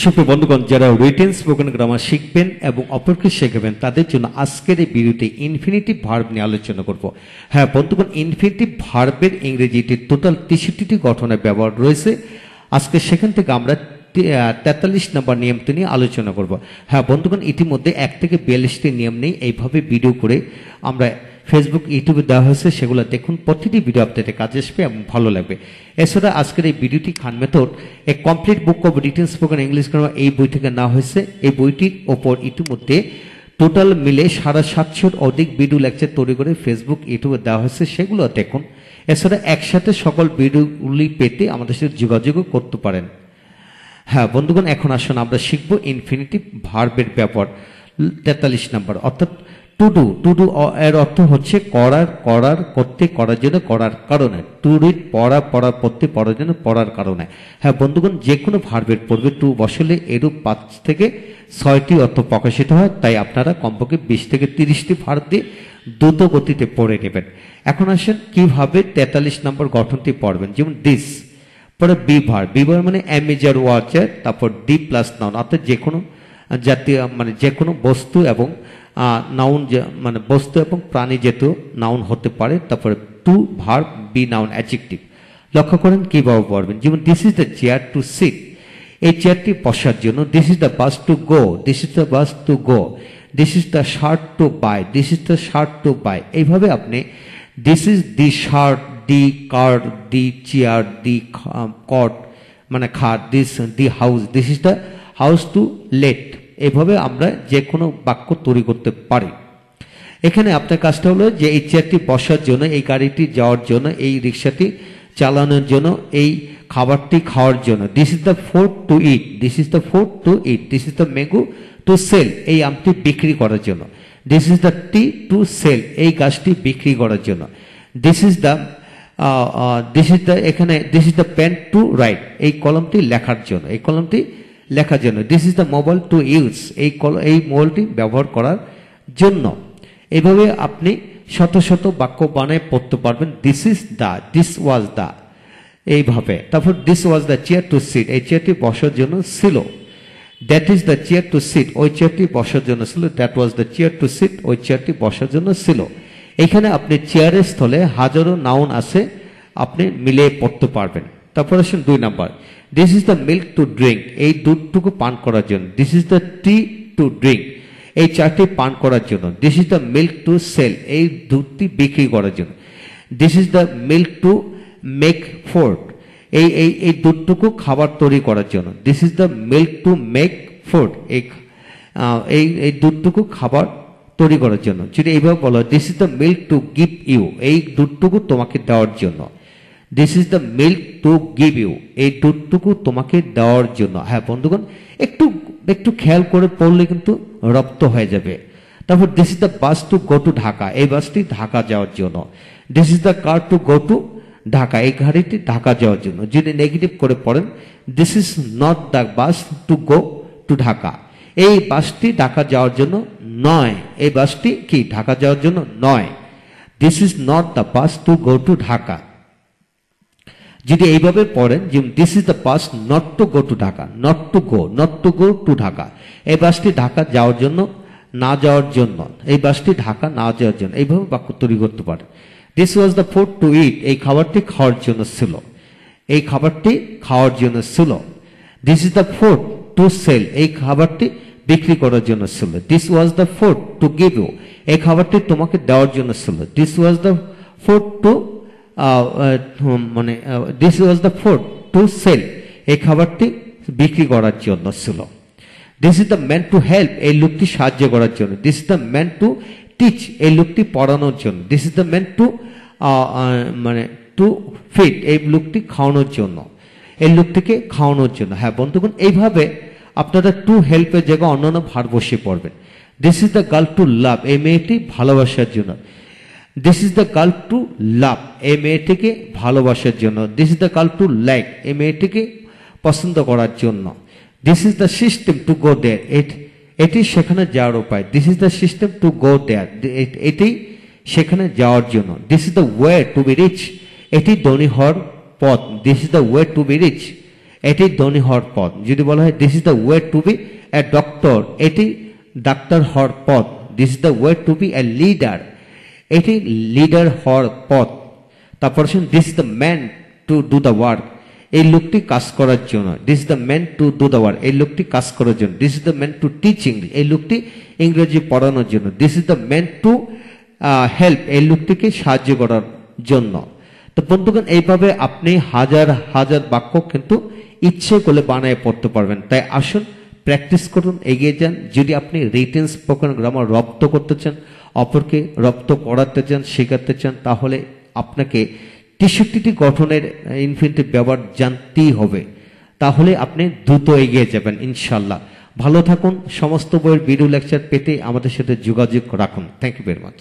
সুপ্রিয় বন্ধুগণ, যারা রিটেন স্পোকেন গ্রামার শিখবেন এবং অপরকে শেখাবেন তাদের জন্য আজকের এই ভিডিওতে ইনফিনিটিভ ভার্ব নিয়ে আলোচনা করব। হ্যাঁ বন্ধুগণ, ইনফিনিটিভ ভার্বের ইংরেজিতে টোটাল 63টি গঠনের ব্যবহার রয়েছে। আজকে সেখান থেকে আমরা 43 নম্বর নিয়মটি নিয়ে আলোচনা করব। হ্যাঁ বন্ধুগণ, ইতিমধ্যে 1 থেকে 42টি নিয়ম নেই এইভাবে ভিডিও করে আমরা ফেসবুক ইউটিউবে দেওয়া হয়েছে, সেগুলো দেখুন। প্রতিটি ভিডিও আপনাদের কাজে আসবে এবং ভালো লাগবে। এছাড়া আজকের এই ভিডিওটি Khan method a complete book of written spoken English grammar এই বই থেকে নেওয়া হয়েছে। এই বইটির ওপর ইতিমধ্যে টোটাল মিলে 750 অধিক ভিডিও লেকচার তৈরি করে ফেসবুক ইউটিউবে দেওয়া হয়েছে, সেগুলো দেখুন। এছাড়া একসাথে সকল ভিডিওগুলি পেতে আমাদের সাথে যোগাযোগও করতে পারেন। হ্যাঁ বন্ধুগণ, এখন আসুন আমরা শিখব ইনফিনিটিভ ভার্বের ব্যবহার। 43 নম্বর অর্থাৎ টু ডু। টু ডু এর অর্থ হচ্ছে করার, করার, করতে, করার জন্য, করার কারণে। টু রিড পড়া, পড়ার, পড়তে, পড়ার জন্য, পড়ার কারণে। হ্যাঁ বন্ধুগণ, যে কোনো ভার্বের পূর্বে টু বসলে এরূপ 5 থেকে 6টি অর্থ প্রকাশিত হয়। তাই আপনারা কমপক্ষে 20 থেকে 30টি ভার্ব দিয়ে দ্রুত গতিতে পড়ে নেবেন। এখন আসেন কিভাবে 43 নম্বর গঠনটি পড়বেন। যেমন দিস, পরে বি ভার্ব। বি ভার্ব মানে মেজর ওয়াচার, তারপর ডি প্লাস নাউন, অর্থাৎ যে কোনো জাতীয় মানে যে কোনো বস্তু এবং নাউন মানে বস্তু এবং প্রাণী জাতীয় নাউন হতে পারে। তারপরে to verb, be noun adjective. লক্ষ্য করেন কিভাবে পড়বেন। যেমন this is the chair to sit, এই চেয়ারটি বসার জন্য। This is the bus to go, this is the bus to go. This is the shirt to buy, this is the shirt to buy. এইভাবে আপনি this is the shirt, the car, the chair, the cot মানে খাট, this the house, this is the house two late. এভাবে আমরা যে কোনো বাক্য তৈরি করতে পারি। এখানে আপনার কাজটা হলো যে এই চেয়ারটি বসার জন্য, এই গাড়িটি যাওয়ার জন্য, এই রিক্সাটি চালানোর জন্য, এই খাবারটি খাওয়ার জন্য। This is the food to eat, this is the food to eat. This is the mango to sell, এই আমটি বিক্রি করার জন্য। This is the T to sell, এই গাছটি বিক্রি করার জন্য। দিস ইজ দ্য এখানে this is the pen to write, এই কলমটি লেখার জন্য, এই কলমটি লেখার জন্য। This is the mobile to use, এই মোবাইলটি ব্যবহার করার জন্য। এইভাবে আপনি শত শত বাক্য বানায় পড়তে পারবেন। This is the, this was the, এইভাবে। তারপর this was the chair to sit, এই চেয়ারটি বসার জন্য ছিল। That is the chair to sit, ওই চেয়ারটি বসার জন্য ছিল। That was the chair to sit, ওই চেয়ারটি বসার জন্য ছিল। এখানে আপনি চেয়ারের স্থলে হাজারো নাউন আছে, আপনি মিলিয়ে পড়তে পারবেন। তারপর আসুন 2 number. This is the milk to drink, এই দুধটুকু পান করার জন্য। This is the T to drink, এই চাটি পান করার জন্য। This is the milk to sell, এই দুধটি বিক্রি করার জন্য। This is the milk to make food, এই দুধটুকু খাবার তৈরি করার জন্য। This is the milk to make food, এই দুধটুকু খাবার তৈরি করার জন্য। যদি এইভাবে বলো, this is the milk to give you, এই দুধটুকু তোমাকে দেওয়ার জন্য। This is the milk to give you, এই দুধটুকু তোমাকে দেওয়ার জন্য। হ্যাঁ বন্ধুগণ, একটু খেয়াল করে পড়লে কিন্তু রপ্ত হয়ে যাবে। তারপর this is the bus to go to Dhaka, এই বাসটি ঢাকা যাওয়ার জন্য। This is the car to go to Dhaka, এই গাড়িটি ঢাকা যাওয়ার জন্য। যদি নেগেটিভ করে পড়েন, this is not the bus to go to Dhaka, এই বাসটি ঢাকা যাওয়ার জন্য নয়। এই বাসটি কি ঢাকা যাওয়ার জন্য নয়। This is not the bus to go to Dhaka. যদি এইভাবে পড়েন, যেমন this is the bus not to go to Dhaka, not to go to Dhaka, এই বাসটি ঢাকা যাওয়ার জন্য, না যাওয়ার জন্য। এই বাসটি ঢাকা না যাওয়ার জন্য। এইভাবে বাক্য তৈরি করতে পারে। This was the food to eat, এই খাবারটি খাওয়ার জন্য ছিল, এই খাবারটি খাওয়ার জন্য ছিল। This is the food to sell, এই খাবারটি বিক্রি করার জন্য ছিল। This was the food to give you, এই খাবারটি তোমাকে দেওয়ার জন্য ছিল। This was the food to this was the food to sell, এই খাবারটি বিক্রি করার জন্য ছিল। This is the man to help, এই লোকটি সাহায্য করার জন্য। This is the man to teach, এই লোকটি পড়ানোর জন্য। This is the man two to feed, এই লোকটি খাওয়ানোর জন্য, এই লোকটিকে খাওয়ানোর জন্য। হ্যাঁ বন্ধুগণ, এইভাবে আপনারা টু হেল্পের জায়গায় অন্যান্য ভার বসিয়ে পড়বেন। This is the girl to love, এই মেয়েটি ভালোবাসার জন্য। This is the girl to love, এই মেয়েটিকে ভালোবাসার জন্য। This is the girl to like, এই মেয়েটিকে পছন্দ করার জন্য। This is the system to go there, এটি সেখানে যাওয়ার উপায়। This is the system to go there, এটি সেখানে যাওয়ার জন্য। This is the way to be rich, এটি ধনী হওয়ার পথ। This is the way to be rich, এটি ধনী হওয়ার পথ। যদি বলা হয় this is the way to be a doctor, এটি ডাক্তার হওয়ার পথ। This is the way to be a leader, এটি লিডার হওয়ার পথ। তারপর this is the man to do the work, এই লোকটি কাজ করার জন্য। This is the man to do the work, এই লোকটি কাজ করার জন্য। This is the man to teach English, এই লোকটি ইংরেজি পড়ানোর জন্য। This is the man to help, এই লোকটিকে সাহায্য করার জন্য। তো বন্ধুগণ, এইভাবে আপনি হাজার হাজার বাক্য কিন্তু ইচ্ছে করলে বানায় পড়তে পারবেন। তাই আসুন প্র্যাকটিস করুন, এগিয়ে যান। যদি আপনি রিটেন স্পোকেন গ্রামার রপ্ত করতে চান, অপরকে রপ্ত করাতে চান, শেখাতে চান, তাহলে আপনাকে 63টি গঠনের ইনফিনিটিভ ব্যবহার জানতেই হবে। তাহলে আপনি দ্রুত এগিয়ে যাবেন ইনশাল্লাহ। ভালো থাকুন। সমস্ত বইয়ের ভিডিও লেকচার পেতে আমাদের সাথে যোগাযোগ রাখুন। Thank you very much.